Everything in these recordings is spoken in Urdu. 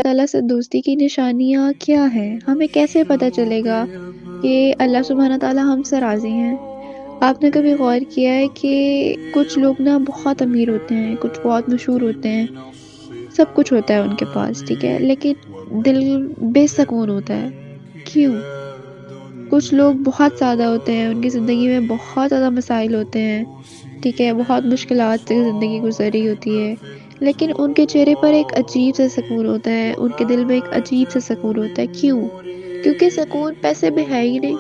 تعالیٰ سے دوستی کی نشانیاں کیا ہیں؟ ہمیں کیسے پتہ چلے گا کہ اللہ سبحانہ تعالیٰ ہم سے راضی ہیں؟ آپ نے کبھی غور کیا ہے کہ کچھ لوگ نا بہت امیر ہوتے ہیں، کچھ بہت مشہور ہوتے ہیں، سب کچھ ہوتا ہے ان کے پاس، ٹھیک ہے، لیکن دل بے سکون ہوتا ہے۔ کیوں؟ کچھ لوگ بہت سادہ ہوتے ہیں، ان کی زندگی میں بہت زیادہ مسائل ہوتے ہیں، ٹھیک ہے، بہت مشکلات سے زندگی گزر رہی ہوتی ہے، لیکن ان کے چہرے پر ایک عجیب سا سکون ہوتا ہے، ان کے دل میں ایک عجیب سا سکون ہوتا ہے۔ کیوں؟ کیونکہ سکون پیسے میں ہے ہی نہیں۔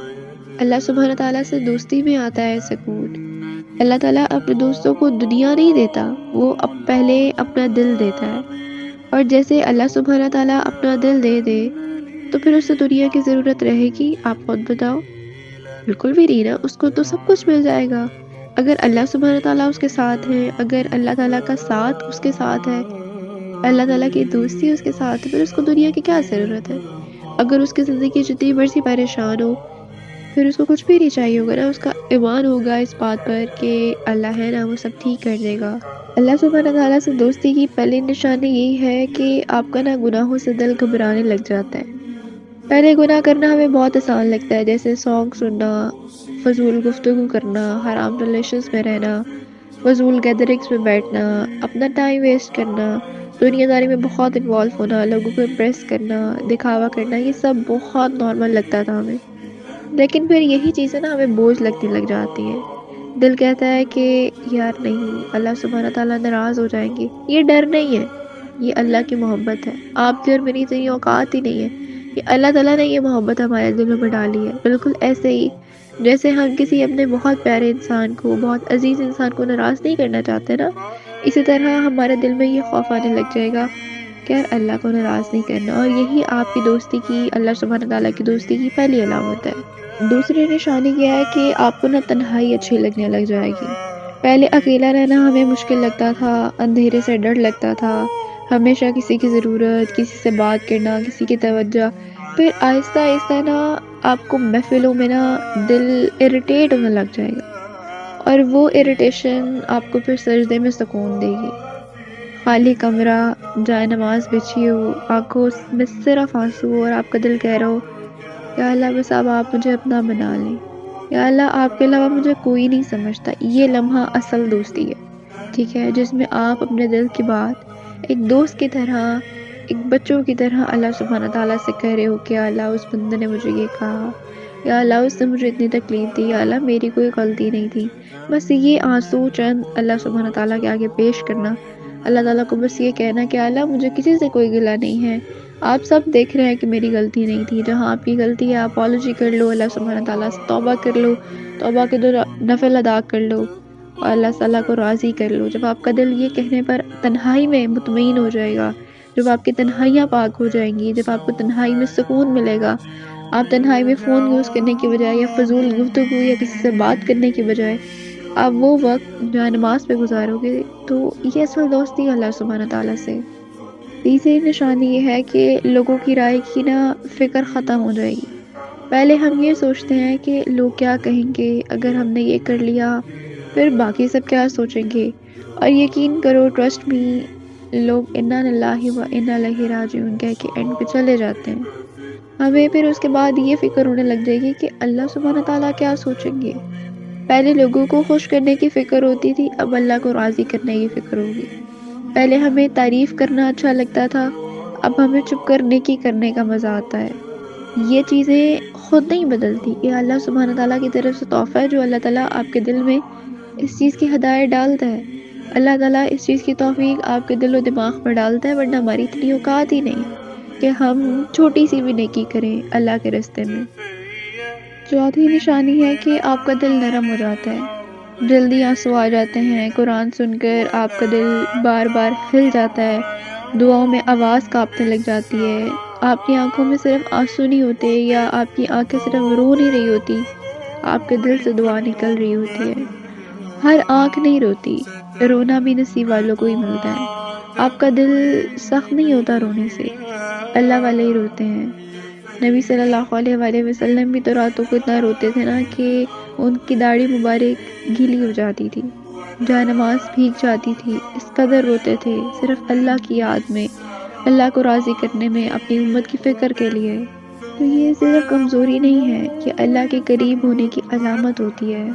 اللہ سبحانہ تعالیٰ سے دوستی میں آتا ہے سکون۔ اللہ تعالیٰ اپنے دوستوں کو دنیا نہیں دیتا، وہ پہلے اپنا دل دیتا ہے، اور جیسے اللہ سبحانہ تعالیٰ اپنا دل دے دے تو پھر اسے دنیا کی ضرورت رہے گی؟ آپ خود بتاؤ۔ بالکل بھی نہیں نا، اس کو تو سب کچھ مل جائے گا۔ اگر اللہ سبحانہ تعالیٰ اس کے ساتھ ہے، اگر اللہ تعالیٰ کا ساتھ اس کے ساتھ ہے، اللہ تعالیٰ کی دوستی اس کے ساتھ ہے، پھر اس کو دنیا کی کیا ضرورت ہے؟ اگر اس کی زندگی جتنی مرضی پریشان ہو، پھر اس کو کچھ بھی نہیں چاہیے ہوگا نا، اس کا ایمان ہوگا اس بات پر کہ اللہ ہے نا، وہ سب ٹھیک کر دے گا۔ اللہ سبحانہ تعالیٰ سے دوستی کی پہلی نشانی یہی ہے کہ آپ کا نا گناہوں سے دل گھبرانے لگ جاتا ہے۔ پہلے گناہ کرنا ہمیں بہت آسان لگتا ہے، جیسے سانگ سننا، فضول گفتگو کرنا، حرام ریلیشنز میں رہنا، فضول گیدرنگز میں بیٹھنا، اپنا ٹائم ویسٹ کرنا، دنیا داری میں بہت انوالو ہونا، لوگوں کو امپریس کرنا، دکھاوا کرنا، یہ سب بہت نارمل لگتا تھا ہمیں۔ لیکن پھر یہی چیزیں نا ہمیں بوجھ لگنے لگ جاتی ہیں۔ دل کہتا ہے کہ یار نہیں، اللہ سبحانہ تعالیٰ ناراض ہو جائیں گے۔ یہ ڈر نہیں ہے، یہ اللہ کی محبت ہے۔ آپ کی اور میری تو یہ اوقات ہی نہیں ہے کہ اللہ تعالیٰ نے یہ محبت ہمارے دلوں میں ڈالی ہے۔ بالکل ایسے ہی جیسے ہم کسی اپنے بہت پیارے انسان کو، بہت عزیز انسان کو ناراض نہیں کرنا چاہتے نا، اسی طرح ہمارے دل میں یہ خوف آنے لگ جائے گا کہ یار اللہ کو ناراض نہیں کرنا، اور یہی آپ کی دوستی کی، اللہ سبحانہ تعالیٰ کی دوستی کی پہلی علامت ہے۔ دوسری نشانی کیا ہے کہ آپ کو نا تنہائی اچھی لگنے لگ جائے گی۔ پہلے اکیلا رہنا ہمیں مشکل لگتا تھا، اندھیرے سے ڈر لگتا تھا، ہمیشہ کسی کی ضرورت، کسی سے بات کرنا، کسی کی توجہ۔ پھر آہستہ آہستہ نا آپ کو محفلوں میں نا دل اریٹیٹ ہونے لگ جائے گا، اور وہ اریٹیشن آپ کو پھر سجدے میں سکون دے گی۔ خالی کمرہ، جائے نماز بچھی ہو، آنکھوں میں صرف آنسو ہو، اور آپ کا دل کہہ رہا ہو یا اللہ بس اب آپ مجھے اپنا بنا لیں، یا اللہ آپ کے علاوہ مجھے کوئی نہیں سمجھتا۔ یہ لمحہ اصل دوستی ہے، ٹھیک ہے، جس میں آپ اپنے دل کی بات ایک دوست کی طرح، ایک بچوں کی طرح اللہ سبحانہ تعالیٰ سے کہہ رہے ہو کہ یا اللہ اس بندے نے مجھے یہ کہا، یا اللہ اس نے مجھے اتنی تکلیف دی، یا اللہ میری کوئی غلطی نہیں تھی۔ بس یہ آنسو چند اللہ سبحانہ تعالیٰ کے آگے پیش کرنا، اللہ تعالیٰ کو بس یہ کہنا کہ اللہ مجھے کسی سے کوئی گلہ نہیں ہے، آپ سب دیکھ رہے ہیں کہ میری غلطی نہیں تھی، جہاں آپ کی غلطی ہے اپالوجی کر لو، اللہ سبحانہ تعالیٰ سے توبہ کر لو، توبہ کے دو نفل ادا کر لو، اور اللہ تعالیٰ کو راضی کر لو۔ جب آپ کا دل یہ کہنے پر تنہائی میں مطمئن ہو جائے گا، جب آپ کی تنہائیاں پاک ہو جائیں گی، جب آپ کو تنہائی میں سکون ملے گا، آپ تنہائی میں فون یوز کرنے کی بجائے یا فضول گفتگو یا کسی سے بات کرنے کی بجائے آپ وہ وقت جو نماز پہ گزارو گے، تو یہ اصل دوستی ہے اللہ سبحانہ تعالیٰ سے۔ تیسری نشانی یہ ہے کہ لوگوں کی رائے کی نا فکر ختم ہو جائے گی۔ پہلے ہم یہ سوچتے ہیں کہ لوگ کیا کہیں گے، اگر ہم نے یہ کر لیا پھر باقی سب کیا سوچیں گے، اور یقین کرو، ٹرسٹ می، لوگ انا للہ و انا الیہ راجعون کہہ کے اینڈ پہ چلے جاتے ہیں۔ ہمیں پھر اس کے بعد یہ فکر ہونے لگ جائے گی کہ اللہ سبحانہ تعالیٰ کیا سوچیں گے۔ پہلے لوگوں کو خوش کرنے کی فکر ہوتی تھی، اب اللہ کو راضی کرنے کی فکر ہوگی۔ پہلے ہمیں تعریف کرنا اچھا لگتا تھا، اب ہمیں چپ کرنے کی کرنے کا مزہ آتا ہے۔ یہ چیزیں خود نہیں بدلتی، یہ اللہ سبحانہ تعالیٰ کی طرف سے تحفہ ہے جو اللہ تعالیٰ آپ کے دل میں اس چیز کی ہدایت ڈالتا ہے۔ اللہ تعالیٰ اس چیز کی توفیق آپ کے دل و دماغ میں ڈالتا ہے، ورنہ ہماری اتنی اوقات ہی نہیں کہ ہم چھوٹی سی بھی نیکی کریں اللہ کے راستے میں۔ چوتھی نشانی ہے کہ آپ کا دل نرم ہو جاتا ہے، جلدی آنسو آ جاتے ہیں، قرآن سن کر آپ کا دل بار بار ہل جاتا ہے، دعاؤں میں آواز کانپنے لگ جاتی ہے، آپ کی آنکھوں میں صرف آنسو نہیں ہوتے، یا آپ کی آنکھیں صرف رو نہیں رہی ہوتی، آپ کے دل سے دعا نکل رہی ہوتی ہے۔ ہر آنکھ نہیں روتی، رونا بھی نصیب والوں کو ہی ملتا ہے۔ آپ کا دل سخت نہیں ہوتا رونے سے، اللہ والے ہی روتے ہیں۔ نبی صلی اللہ علیہ وآلہ وسلم بھی تو راتوں کو اتنا روتے تھے نا کہ ان کی داڑھی مبارک گیلی ہو جاتی تھی، جائے نماز بھیگ جاتی تھی، اس قدر روتے تھے صرف اللہ کی یاد میں، اللہ کو راضی کرنے میں، اپنی امت کی فکر کے لیے، تو یہ صرف کمزوری نہیں ہے، یہ اللہ کے قریب ہونے کی علامت ہوتی ہے۔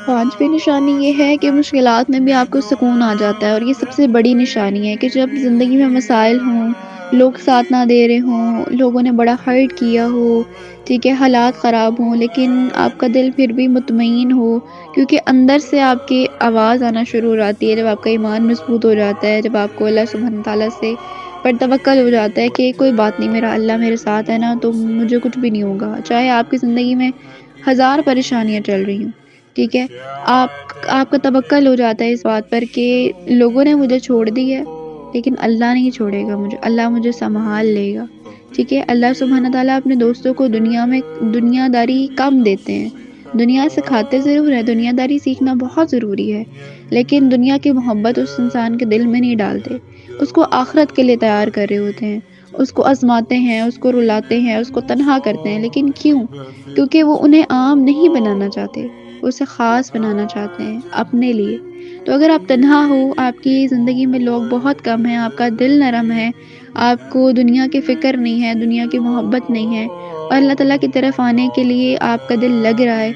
پانچویں نشانی یہ ہے کہ مشکلات میں بھی آپ کو سکون آ جاتا ہے، اور یہ سب سے بڑی نشانی ہے کہ جب زندگی میں مسائل ہوں، لوگ ساتھ نہ دے رہے ہوں، لوگوں نے بڑا ہرٹ کیا ہو، ٹھیک ہے، حالات خراب ہوں، لیکن آپ کا دل پھر بھی مطمئن ہو، کیونکہ اندر سے آپ کی آواز آنا شروع ہو جاتی ہے جب آپ کا ایمان مضبوط ہو جاتا ہے، جب آپ کو اللہ سبحانہ تعالیٰ سے پر توکل ہو جاتا ہے کہ کوئی بات نہیں، میرا اللہ میرے ساتھ ہے نا، تو مجھے کچھ بھی نہیں ہوگا، چاہے آپ کی زندگی میں ہزار پریشانیاں چل رہی ہوں، ٹھیک ہے، آپ کا توکل ہو جاتا ہے اس بات پر کہ لوگوں نے مجھے چھوڑ دی ہے لیکن اللہ نہیں چھوڑے گا مجھے، اللہ مجھے سنبھال لے گا، ٹھیک ہے۔ اللہ سبحانہ تعالیٰ اپنے دوستوں کو دنیا میں دنیا داری کم دیتے ہیں، دنیا سکھاتے ضرور ہے، دنیا داری سیکھنا بہت ضروری ہے، لیکن دنیا کی محبت اس انسان کے دل میں نہیں ڈالتے، اس کو آخرت کے لیے تیار کر رہے ہوتے ہیں، اس کو آزماتے ہیں، اس کو رلاتے ہیں، اس کو تنہا کرتے ہیں، لیکن کیوں؟ کیونکہ وہ انہیں عام نہیں بنانا چاہتے، وہ اسے خاص بنانا چاہتے ہیں اپنے لیے۔ تو اگر آپ تنہا ہو، آپ کی زندگی میں لوگ بہت کم ہیں، آپ کا دل نرم ہے، آپ کو دنیا کی فکر نہیں ہے، دنیا کی محبت نہیں ہے، اور اللہ تعالیٰ کی طرف آنے کے لیے آپ کا دل لگ رہا ہے،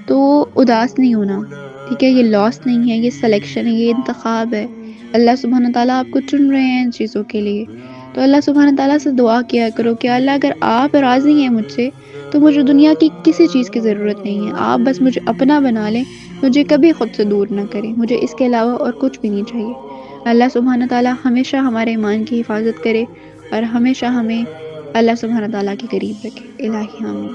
تو اداس نہیں ہونا، ٹھیک ہے، یہ لاس نہیں ہے، یہ سلیکشن ہے، یہ انتخاب ہے، اللہ سبحانہ تعالیٰ آپ کو چن رہے ہیں ان چیزوں کے لیے۔ تو اللہ سبحانہ تعالیٰ سے دعا کیا کرو کہ اللہ اگر آپ راضی ہیں مجھ سے تو مجھے دنیا کی کسی چیز کی ضرورت نہیں ہے، آپ بس مجھے اپنا بنا لیں، مجھے کبھی خود سے دور نہ کریں، مجھے اس کے علاوہ اور کچھ بھی نہیں چاہیے۔ اللہ سبحانہ تعالیٰ ہمیشہ ہمارے ایمان کی حفاظت کرے اور ہمیشہ ہمیں اللہ سبحانہ تعالیٰ کے قریب رکھے، الہی آمین۔